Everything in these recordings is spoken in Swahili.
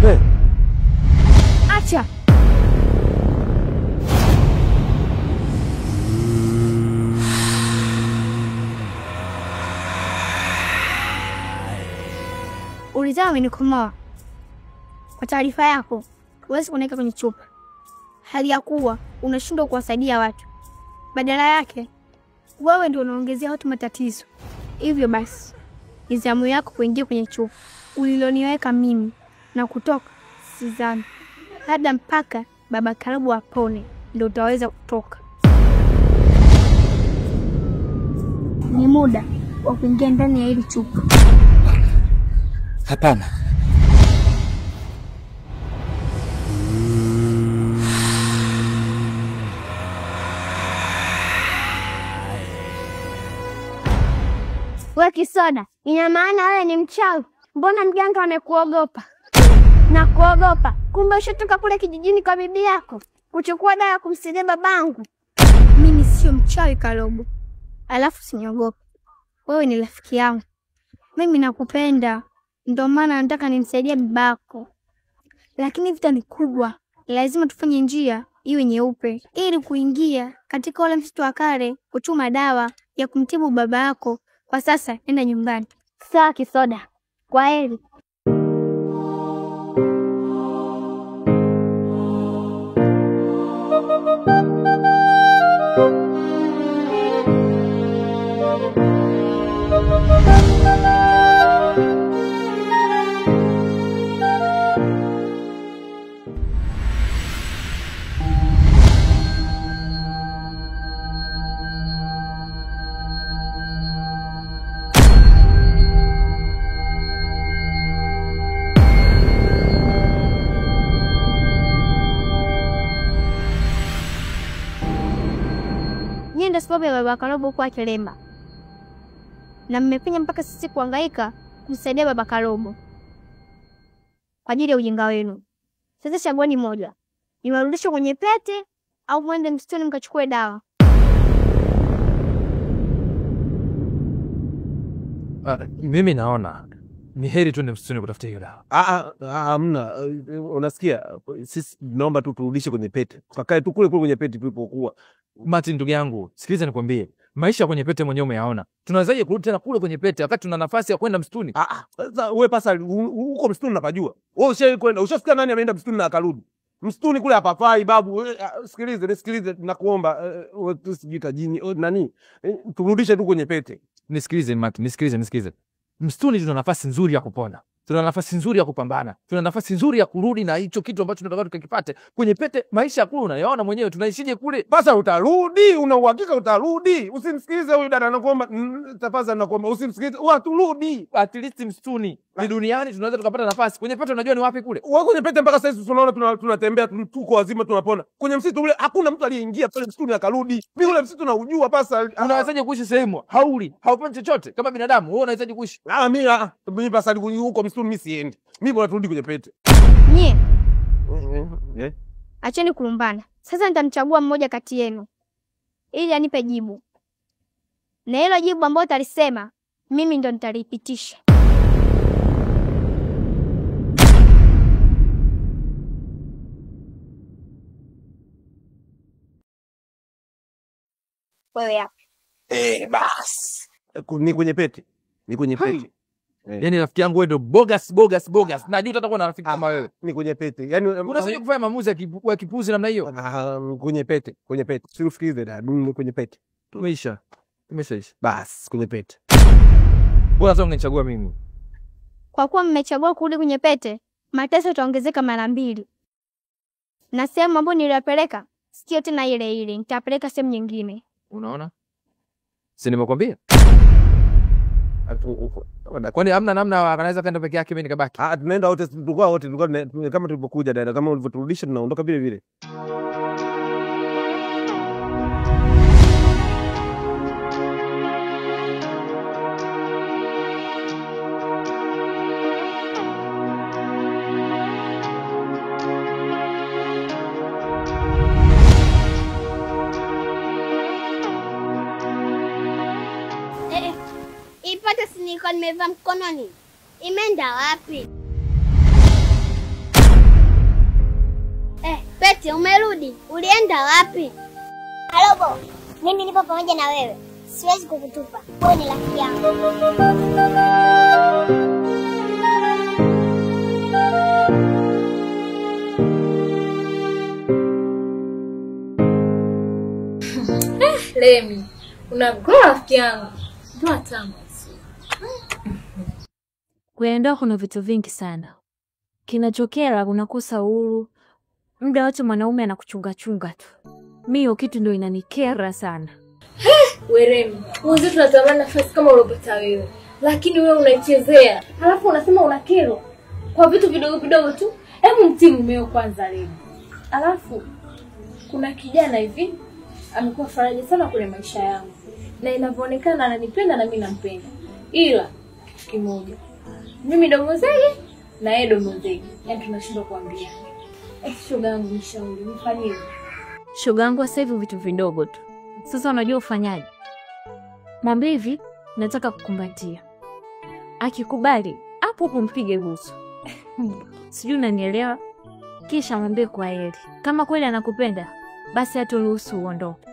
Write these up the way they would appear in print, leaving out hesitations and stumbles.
Acha. Ulizaa amenikomoa. Kwa taarifa yako, huwezi kunaweka kwenye chupa. Hali ya kuwa unashindwa kuwasaidia watu. Badala yake, wewe ndio unaongezea watu matatizo. Hivyo basi, ni zamu yako kuingia kwenye chupa uliloniweka mimi na kutoka sidhani. Labda mpaka Baba Karobo apone ndio utaweza kutoka. Ni muda wa kuingia ndani ya hili chupa. Hapana. Wewe Kisoda, ina maana wewe ni mchawi? Mbona mganga amekuogopa? Na kuogopa, kumbe ushatoka kule kijijini kwa bibi yako kuchukua dawa kumsaidia babangu. Mimi sio mchawi Karobo. Alafu siniogope. Wewe ni rafiki yangu. Mimi nakupenda. Ndio maana nataka nimsaidie babako. Lakini vita ni kubwa. Lazima tufanye njia iwe nyeupe ili kuingia katika ule msitu wa kale kuchuma dawa ya kumtibu baba yako. Kwa sasa nenda nyumbani. Sawa Kisoda. Kwaheri. Ndio sababu ya Baba Karobo kwa Kilemba. Na mmefanya mpaka sisi kuhangaika kumsaidia Baba Karobo kwa ajili ya ujinga wenu. Sasa chagueni moja. Niwarudishe kwenye pete au mwende msituni mkachukue dawa. Mimi naona ni heri tuende msituni kutafuta hiyo dawa. Hamna. Unasikia? Sisi naomba tu turudishe kwenye pete. Tukakae tu kule kwenye pete tulipokuwa. Martin, ndugu yangu, sikiliza nikwambie. Maisha kwenye pete mwenyewe umeyaona. Tunawezaje kurudi tena kule kwenye pete wakati tuna nafasi ya kwenda msituni? Sasa wewe pasa huko msituni unapajua. Wewe ushakwenda, ushasikia nani ameenda msituni na akarudi? Msituni kule hapafai babu. Nisikilize nakuomba. Wewe tusijita jini nani? Turudishe tu kwenye pete. Nisikilize Martin, nisikilize. Msituni tuna nafasi nzuri ya kupona. Tuna nafasi nzuri ya kupambana. Tuna nafasi nzuri ya kurudi na hicho kitu ambacho tunataka tukakipate. Kwenye pete maisha ya kule unayaona mwenyewe, tunaishije kule? Pasa utarudi, una uhakika utarudi. Usimsikilize huyu dada anakuomba, tafadhali nakuomba usimsikilize. Turudi. At least msituni. Ni duniani tunaweza tukapata nafasi. Kwenye pete unajua ni wapi kule? Wewe kwenye pete mpaka sasa tunaona tunatembea tuko wazima tunapona. Kwenye msitu ule hakuna mtu aliyeingia pale msituni akarudi. Mimi ule msitu naujua pasa. Unawezaje kuishi sehemu hauli, haufanyi chochote kama binadamu? Wewe unawezaje kuishi? Mimi pasa huko msituni mimi siendi. Mimi bora turudi kwenye pete. Nye. Acheni kulumbana. Sasa nitamchagua mmoja kati yenu ili anipe jibu. Na hilo jibu ambalo utalisema mimi ndo nitalipitisha. Wewe hapa. Bas. Ni kwenye pete. Ni kwenye pete. Yaani rafiki yangu wewe ndo bogus. Najua utakuwa na rafiki kama wewe. Ni kwenye pete. Yaani unasije kufanya maamuzi ya kipuzi namna hiyo. Kwenye pete. Usifikirie dada, kwenye pete. Tumeisha. Bas, kwenye pete. Bora sasa ungechagua mimi. Kwa kuwa mmechagua kurudi kwenye pete, mateso yataongezeka mara 2. Na sehemu ambayo niliyapeleka sio tena ile, nitapeleka sehemu nyingine. Unaona? Si nimekwambia? Kwani hamna namna anaweza kwenda peke yake mimi nikabaki? Tunaenda wote, tulikuwa kama tulipokuja dada, kama ulivyoturudisha tunaondoka vile vile. Ipate siniko nimevaa mkononi. Imeenda wapi? Bahati, umerudi? Ulienda wapi? Halobo, mimi nipo pamoja na wewe. Siwezi kukutupa. Wewe ni rafiki yangu. Lemi, unagoa rafiki yangu. Ndoa tamu. Kuenda kuna vitu vingi sana. Kinachokera unakosa uhuru. Muda wote mwanaume anakuchunga chunga tu. Mimi hiyo kitu ndio inanikera sana. Weremi, mwanzo tunatamani nafasi kama ulopata wewe. Lakini wewe unaichezea. Halafu unasema una kero. Kwa vitu vidogo vidogo tu. Hebu mtii mumeo kwanza leo. Halafu kuna kijana hivi amekuwa faraja sana kwenye maisha yangu. Na inavyoonekana ananipenda na mimi nampenda. Ila kitu kimoja. Mimi domo zege na yeye domo zege. Yaani tunashindwa kuambia. Shoga yangu nishauri, nifanyie. Shoga yangu sasa hivi vitu vidogo tu. Sasa unajua ufanyaje? Mwambie hivi, nataka kukumbatia. Akikubali, hapo kumpige busu. Sijui unanielewa? Kisha mwambie kwa heri. Kama kweli anakupenda, basi haturuhusu uondoke.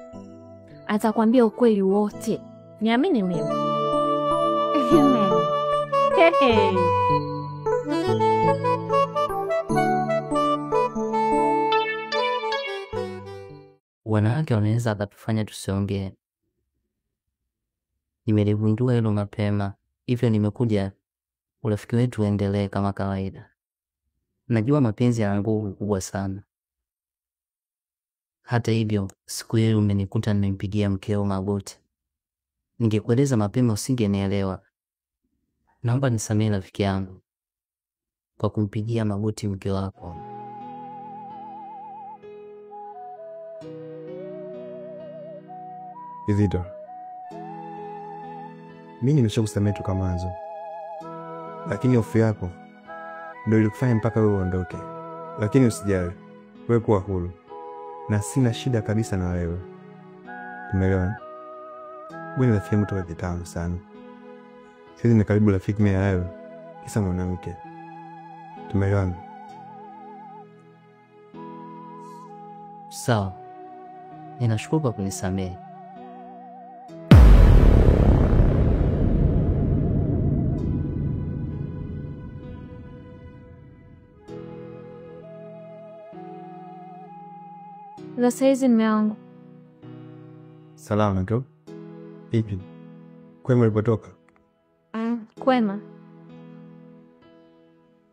Atakwambia ukweli wote. Niamini mimi. Wanawake wanaweza kutufanya tusiongee. Nimeligundua hilo mapema, hivyo nimekuja urafiki wetu uendelee kama kawaida. Najua mapenzi yana nguvu kubwa sana. Hata hivyo, siku hiyo umenikuta nimempigia mkeo magoti. Ningekueleza mapema usingenielewa. Naomba nisamehe rafiki yangu kwa kumpigia magoti mke wako. Izidor, mimi nimeshakusamehe toka mwanzo, lakini hofu yako ndio ilikufanya mpaka wewe uondoke. Lakini usijali, wewe kuwa huru na sina shida kabisa na wewe. Umeelewa? Wewe ni rafiki yangu toka kitambo sana. Sisi ni karibu rafiki mimi na wewe, kisa mwanamke. Tumeelewana? Sawa. Ninashukuru kwa kunisamehe. La saizi mume wangu. Salama tu. Hivi. Kwema ulipotoka? Kwema.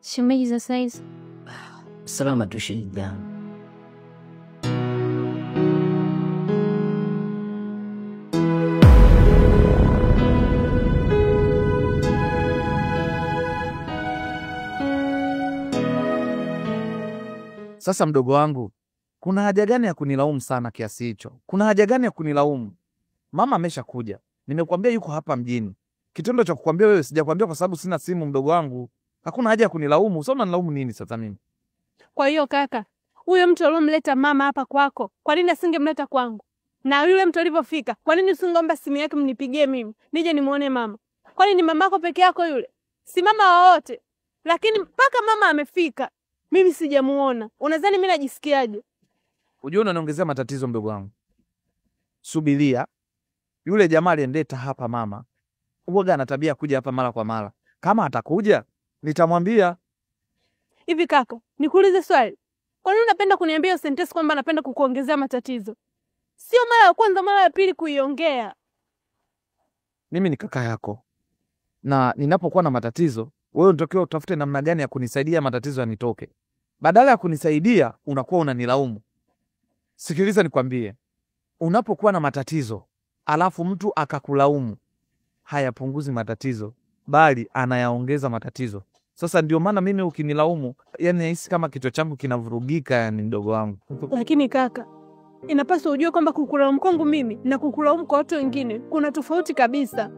Shemeji za saizi. Salama tu shida. Sasa mdogo wangu, kuna haja gani ya kunilaumu sana kiasi hicho? Kuna haja gani ya kunilaumu? Mama ameshakuja. Nimekuambia yuko hapa mjini. Kitendo cha kukwambia wewe sijakwambia kwa sababu sina simu mdogo wangu. Hakuna haja ya kunilaumu. Sasa unanilaumu nini sasa mimi? Kwa hiyo kaka, huyo mtu aliyomleta mama hapa kwako, kwa nini asingemleta kwangu? Na yule mtu alipofika, kwa nini usingeomba simu yake mnipigie mimi? Nije nimuone mama. Kwani ni mamako peke yako yule? Si mama wote. Lakini mpaka mama amefika, mimi sijamuona. Unadhani mimi najisikiaje? Unajua unaniongezea matatizo mdogo wangu. Subiria. Yule jamaa aliyendeta hapa mama, huaga ana tabia kuja hapa mara kwa mara. Kama atakuja, nitamwambia. Hivi kaka, nikuulize swali. Kwa nini unapenda kuniambia sentence kwamba napenda kukuongezea matatizo? Sio mara ya kwanza, mara ya pili kuiongea. Mimi ni kaka yako. Na ninapokuwa na matatizo, wewe unatakiwa utafute namna gani ya kunisaidia matatizo yanitoke. Badala ya kunisaidia, unakuwa unanilaumu. Sikiliza nikwambie. Unapokuwa na matatizo, alafu mtu akakulaumu, hayapunguzi matatizo, bali anayaongeza matatizo. Sasa ndio maana mimi ukinilaumu, yani nahisi kama kichwa changu kinavurugika, yani mdogo wangu. Lakini kaka, inapaswa ujue kwamba kukulaumu kwangu mimi na kukulaumu kwa watu wengine kuna tofauti kabisa.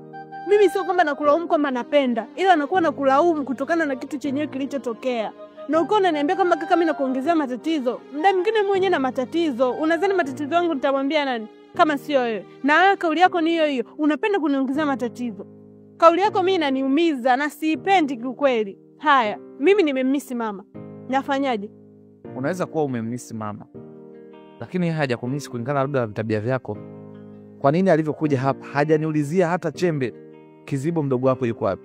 Mimi sio kwamba nakulaumu kwamba napenda, ila nakuwa nakulaumu kutokana na kitu chenyewe kilichotokea. Na uko unaniambia kwamba kaka mimi nakuongezea matatizo. Muda mwingine mimi mwenyewe na matatizo. Unadhani matatizo yangu nitamwambia nani kama sio wewe? Na wewe kauli yako ni hiyo hiyo. Unapenda kuniongezea matatizo. Kauli yako mimi inaniumiza na siipendi kweli. Haya, mimi nimemmisi mama. Nafanyaje? Unaweza kuwa umemmisi mama, lakini yeye hajakumisi kulingana labda na tabia vyako. Kwa nini alivyokuja hapa hajaniulizia hata chembe Kizibo mdogo wako yuko wapi?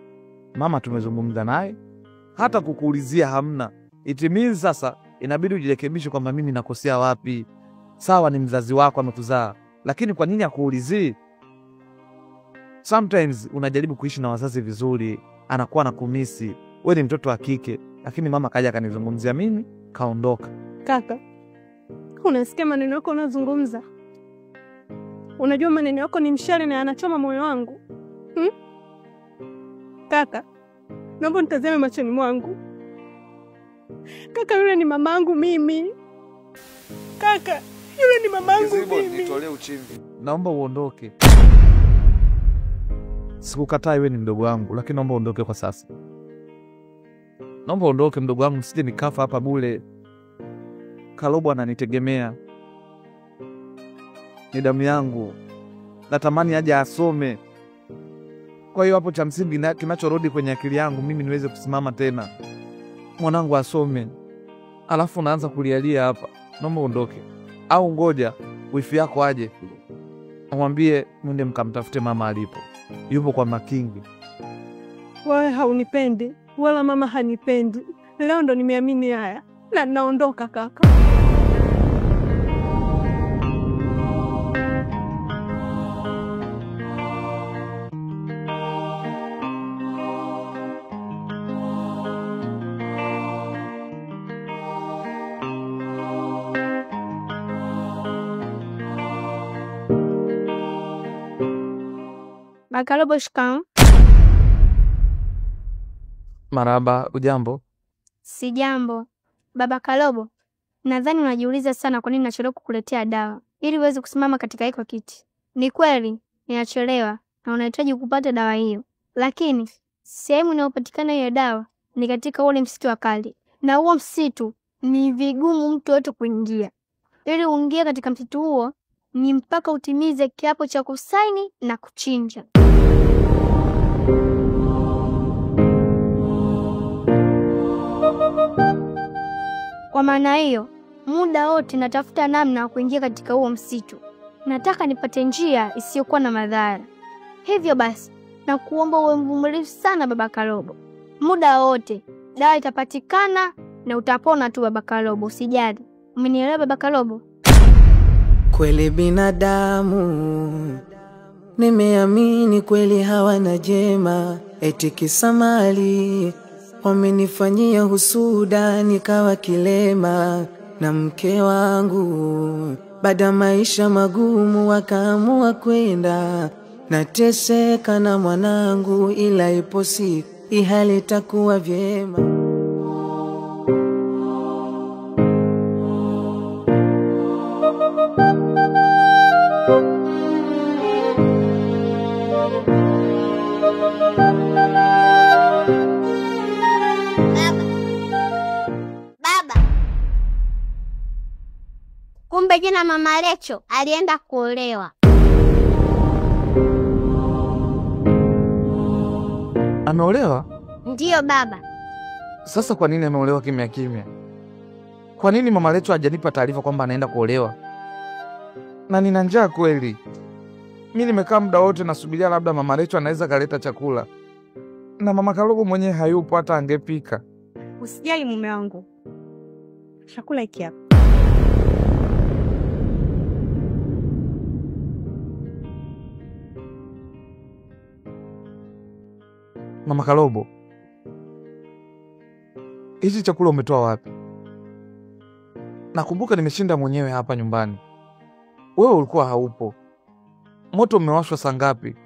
Mama tumezungumza naye, hata kukuulizia hamna. It means sasa inabidi ujirekebishe kwamba mimi nakosea wapi. Sawa, ni mzazi wako amekuzaa, lakini kwa nini akuulizii? Sometimes unajaribu kuishi na wazazi vizuri, anakuwa anakumisi. Wewe ni mtoto wa kike, lakini mama kaja kanizungumzia mimi, kaondoka. Kaka, unasikia maneno yako unazungumza? Unajua maneno yako ni mshale na yanachoma moyo wangu. Kaka, naomba nitazame machoni mwangu. Kaka, yule ni mamangu mimi. Kaka, yule ni mamangu mimi. Nitolee uchimbi. Naomba uondoke. Sikukataa wewe ni mdogo wangu, lakini naomba uondoke kwa sasa. Naomba uondoke mdogo wangu, msije nikafa hapa bure. Kalobo ananitegemea. Ni damu yangu. Natamani aje asome. Kwa hiyo hapo cha msingi kinachorudi kwenye akili yangu mimi niweze kusimama tena. Mwanangu asome. Alafu naanza kulialia hapa. Naomba uondoke. Au ngoja wifi yako aje. Mwambie mwende mkamtafute mama alipo. Yupo kwa Makingi. Wewe haunipendi, wala mama hanipendi. Leo ndo nimeamini haya. Na naondoka kaka. Kalobo, shikamoo. Maraba, ujambo? Si jambo. Baba Kalobo, nadhani unajiuliza sana kwa nini nachelewa kukuletea dawa ili uweze kusimama katika hiko kiti. Ni kweli ninachelewa na unahitaji kupata dawa hiyo, lakini sehemu inayopatikana hiyo dawa ni katika ule msitu wa kale, na huo msitu ni vigumu mtu yote kuingia. Ili uingie katika msitu huo ni mpaka utimize kiapo cha kusaini na kuchinja. Kwa maana hiyo, muda wote natafuta namna ya kuingia katika huo msitu. Nataka nipate njia isiyokuwa na madhara. Hivyo basi, na kuomba uwe mvumilivu sana Baba Kalobo. Muda wote dawa itapatikana na utapona tu Baba Kalobo, usijali. Umenielewa Baba Kalobo? Kweli binadamu nimeamini kweli hawana jema, eti kisa mali wamenifanyia husuda nikawa kilema, na mke wangu baada maisha magumu wakaamua kwenda. Nateseka na mwanangu, ila ipo siku hali itakuwa vyema. Kumbe jina Mama Lecho alienda kuolewa. Ameolewa? Ndiyo baba. Sasa kwa nini ameolewa kimya kimya? Kwa nini Mama Lecho hajanipa taarifa kwamba anaenda kuolewa? Na nina njaa kweli. Mimi nimekaa muda wote nasubiria labda Mama Lecho anaweza kaleta chakula. Na Mama Kalobo mwenyewe hayupo hata angepika. Usijali mume wangu. Chakula hiki hapa. Mama Kalobo, hichi chakula umetoa wapi? Nakumbuka nimeshinda mwenyewe hapa nyumbani. Wewe ulikuwa haupo. Moto umewashwa saa ngapi?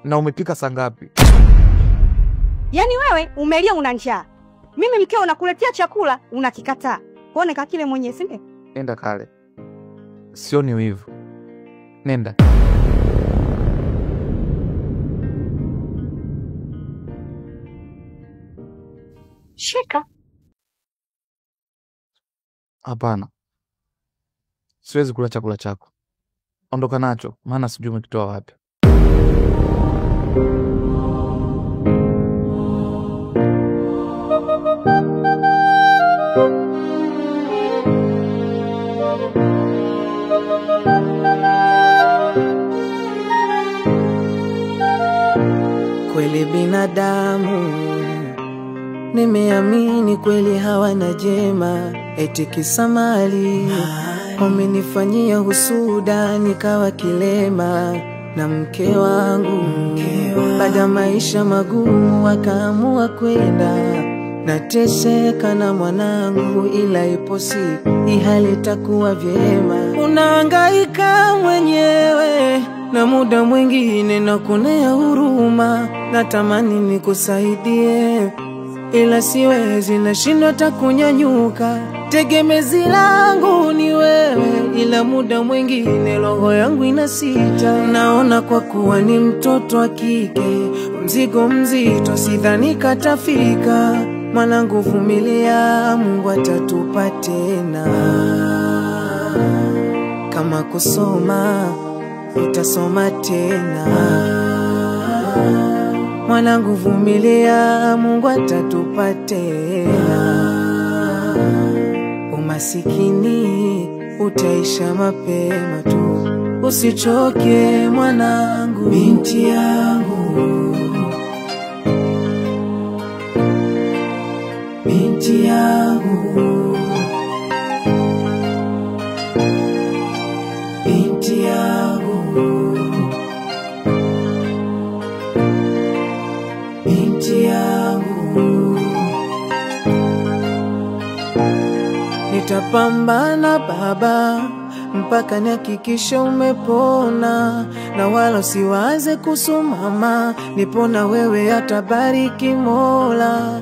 Na umepika saa ngapi? Yaani wewe umelia una njaa. Mimi mkeo nakuletea chakula unakikataa. Kuone kakile mwenyewe sinde? Nenda kale. Sioni wivu. Nenda. Shika. Hapana. Siwezi kula chakula chako. Ondoka nacho, maana sijui umekitoa wapi. Kweli binadamu nimeamini kweli hawana jema, eti kisa mali wamenifanyia husuda nikawa kilema na mke wangu. Baada maisha magumu wakaamua kwenda, nateseka na mwanangu, ila ipo siku hali itakuwa vyema. Unahangaika mwenyewe na muda mwingine nakuonea huruma, natamani nikusaidie ila siwezi, nashindwa takunyanyuka. Tegemezi langu ni wewe, ila muda mwingine roho yangu inasita. Naona kwa kuwa ni mtoto wa kike, mzigo mzito sidhani katafika. Mwanangu vumilia, Mungu atatupa tena. Kama kusoma utasoma tena. Mwanangu vumilia, Mungu atatupa tena. Umasikini utaisha mapema tu, usichoke mwanangu. Binti yangu, binti yangu, binti yangu, binti yangu. Nitapambana baba mpaka nihakikishe umepona, na wala usiwaze kusumama, nipona wewe atabariki Mola.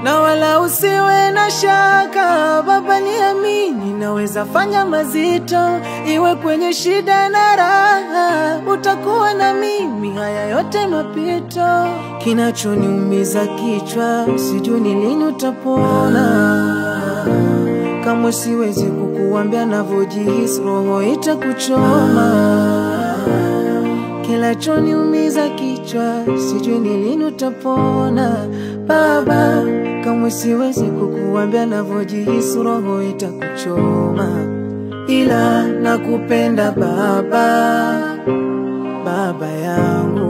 Na wala usiwe na shaka baba, niamini naweza fanya mazito, iwe kwenye shida na raha, utakuwa na mimi, haya yote mapito. Kinachoniumiza kichwa, sijui ni lini utapona. Kama siwezi kukuambia navyojihisi, roho itakuchoma. Kinachoniumiza kichwa, sijui ni lini utapona baba. Kama siwezi kukuambia navyojihisi, roho itakuchoma. Ila nakupenda baba, baba yangu.